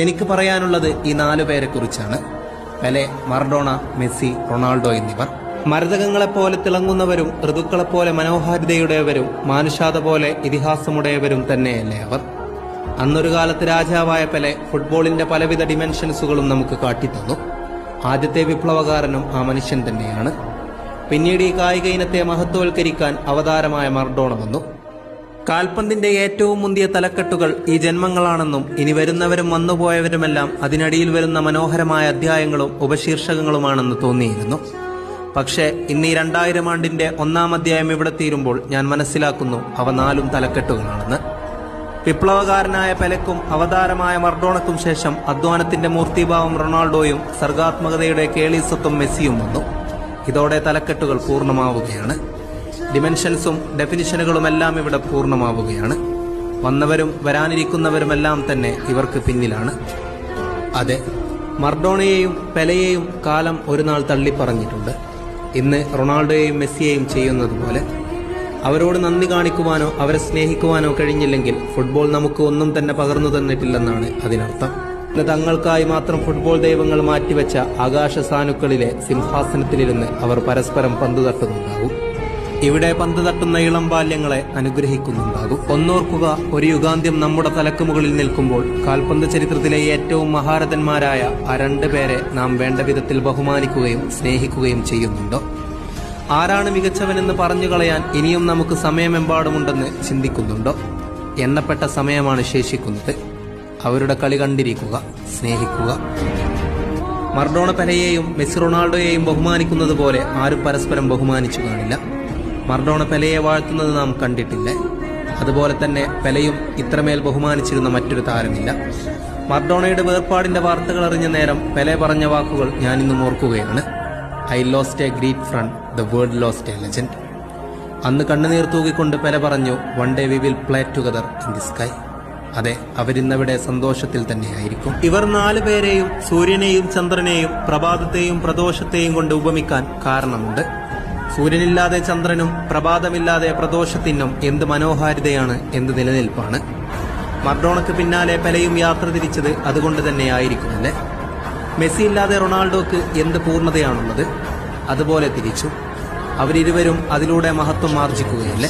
എനിക്ക് പറയാനുള്ളത് ഈ 4 പേരെക്കുറിച്ചാണ്. പെലെ, മറഡോണ, മെസ്സി, റൊണാൾഡോ എന്നിവർ. മരതകങ്ങളെപ്പോലെ തിളങ്ങുന്നവരും ഋതുക്കളെപ്പോലെ മനോഹാരിതയുടേവരും മാനുഷാത പോലെ ഇതിഹാസമുടയവരും തന്നെയല്ലേ അവർ. അന്നൊരു കാലത്ത് രാജാവായ പെലെ ഫുട്ബോളിന്റെ പലവിധ ഡിമെൻഷൻസുകളും നമുക്ക് കാട്ടിത്തന്നു. ആദ്യത്തെ വിപ്ലവകാരനും ആ മനുഷ്യൻ തന്നെയാണ്. പിന്നീട് ഈ കായിക ഇനത്തെ മഹത്വവൽക്കരിക്കാൻ അവതാരമായ മറഡോണ വന്നു. കാൽപന്തിന്റെ ഏറ്റവും മുന്തിയ തലക്കെട്ടുകൾ ഈ ജന്മങ്ങളാണെന്നും ഇനി വരുന്നവരും വന്നുപോയവരുമെല്ലാം അതിനടിയിൽ വരുന്ന മനോഹരമായ അധ്യായങ്ങളും ഉപശീർഷകങ്ങളുമാണെന്ന് തോന്നിയിരുന്നു. പക്ഷേ ഇന്ന് ഈ 2000 ആണ്ടിന്റെ 1-ാം അധ്യായം ഇവിടെ തീരുമ്പോൾ ഞാൻ മനസ്സിലാക്കുന്നു അവ 4 തലക്കെട്ടുകളാണെന്ന്. വിപ്ലവകാരനായ പെലെക്കും അവതാരമായ മറഡോണയ്ക്കും ശേഷം അധ്വാനത്തിന്റെ മൂർത്തിഭാവം റൊണാൾഡോയും സർഗാത്മകതയുടെ കേളീസത്വം മെസ്സിയും വന്നു. ഇതോടെ തലക്കെട്ടുകൾ പൂർണ്ണമാവുകയാണ്. ഡിമെൻഷൻസും ഡെഫിനിഷനുകളുമെല്ലാം ഇവിടെ പൂർണ്ണമാവുകയാണ്. വന്നവരും വരാനിരിക്കുന്നവരുമെല്ലാം തന്നെ ഇവർക്ക് പിന്നിലാണ്. അതെ, മറഡോണയെയും പെലെയെയും കാലം ഒരു നാൾ തള്ളിപ്പറഞ്ഞിട്ടുണ്ട്. ഇന്ന് റൊണാൾഡോയെയും മെസ്സിയെയും ചെയ്യുന്നതുപോലെ അവരോട് നന്ദി കാണിക്കുവാനോ അവരെ സ്നേഹിക്കുവാനോ കഴിഞ്ഞില്ലെങ്കിൽ ഫുട്ബോൾ നമുക്ക് ഒന്നും തന്നെ പകർന്നു തന്നിട്ടില്ലെന്നാണ് അതിനർത്ഥം. ഇന്ന് തങ്ങൾക്കായി മാത്രം ഫുട്ബോൾ ദൈവങ്ങൾ മാറ്റിവെച്ച ആകാശ സാനുക്കളിലെ സിംഹാസനത്തിലിരുന്ന് അവർ പരസ്പരം പന്ത് തട്ടുന്നുണ്ടാകും. ഇവിടെ പന്ത് തട്ടുന്ന ഇളം ബാല്യങ്ങളെ അനുഗ്രഹിക്കുന്നുണ്ടാകും. ഒന്നോർക്കുക, ഒരു യുഗാന്ത്യം നമ്മുടെ തലക്ക് മുകളിൽ നിൽക്കുമ്പോൾ കാൽപന്ത് ചരിത്രത്തിലെ ഏറ്റവും മഹാരഥന്മാരായ ആ 2 പേരെ നാം വേണ്ട വിധത്തിൽ ബഹുമാനിക്കുകയും സ്നേഹിക്കുകയും ചെയ്യുന്നുണ്ടോ? ആരാണ് മികച്ചവനെന്ന് പറഞ്ഞു കളയാൻ ഇനിയും നമുക്ക് സമയമെമ്പാടുമുണ്ടെന്ന് ചിന്തിക്കുന്നുണ്ടോ? എണ്ണപ്പെട്ട സമയമാണ് ശേഷിക്കുന്നത്. അവരുടെ കളി കണ്ടിരിക്കുക, സ്നേഹിക്കുക. മറഡോണ പെലെയെയും മെസ്സി റൊണാൾഡോയെയും ബഹുമാനിക്കുന്നത് പോലെ ആരും പരസ്പരം ബഹുമാനിച്ചു കാണില്ല. മറഡോണ പെലെയെ വാഴ്ത്തുന്നത് നാം കണ്ടിട്ടില്ലേ? അതുപോലെ തന്നെ പെലെയും ഇത്രമേൽ ബഹുമാനിച്ചിരുന്ന മറ്റൊരു താരമില്ല. മറഡോണയുടെ വേർപാടിന്റെ വാർത്തകൾ അറിഞ്ഞ നേരം പെലെ പറഞ്ഞ വാക്കുകൾ ഞാനിന്നും ഓർക്കുകയാണ്. I lost a great friend, the world lost a legend. അന്ന് കണ്ണുനീർ തൂകിക്കൊണ്ട് പെലെ പറഞ്ഞു, one day we will play together in the sky. അതെ, അവരിന്നവിടെ സന്തോഷത്തിൽ തന്നെയായിരിക്കും. ഇവർ 4 പേരെയും സൂര്യനെയും ചന്ദ്രനെയും പ്രഭാതത്തെയും പ്രദോഷത്തെയും കൊണ്ട് ഉപമിക്കാൻ കാരണമുണ്ട്. സൂര്യനില്ലാതെ ചന്ദ്രനും പ്രഭാതമില്ലാതെ പ്രദോഷത്തിനും എന്ത് മനോഹാരിതയാണ്, എന്ത് നിലനിൽപ്പാണ്. മറഡോണയ്ക്ക് പിന്നാലെ പെലെയും യാത്ര തിരിച്ചത് അതുകൊണ്ട് തന്നെയായിരിക്കുമല്ലേ? മെസ്സി ഇല്ലാതെ റൊണാൾഡോക്ക് എന്ത് പൂർണ്ണതയാണുള്ളത്? അതുപോലെ തിരിച്ചു. അവരിരുവരും അതിലൂടെ മഹത്വം ആർജിക്കുകയല്ലേ?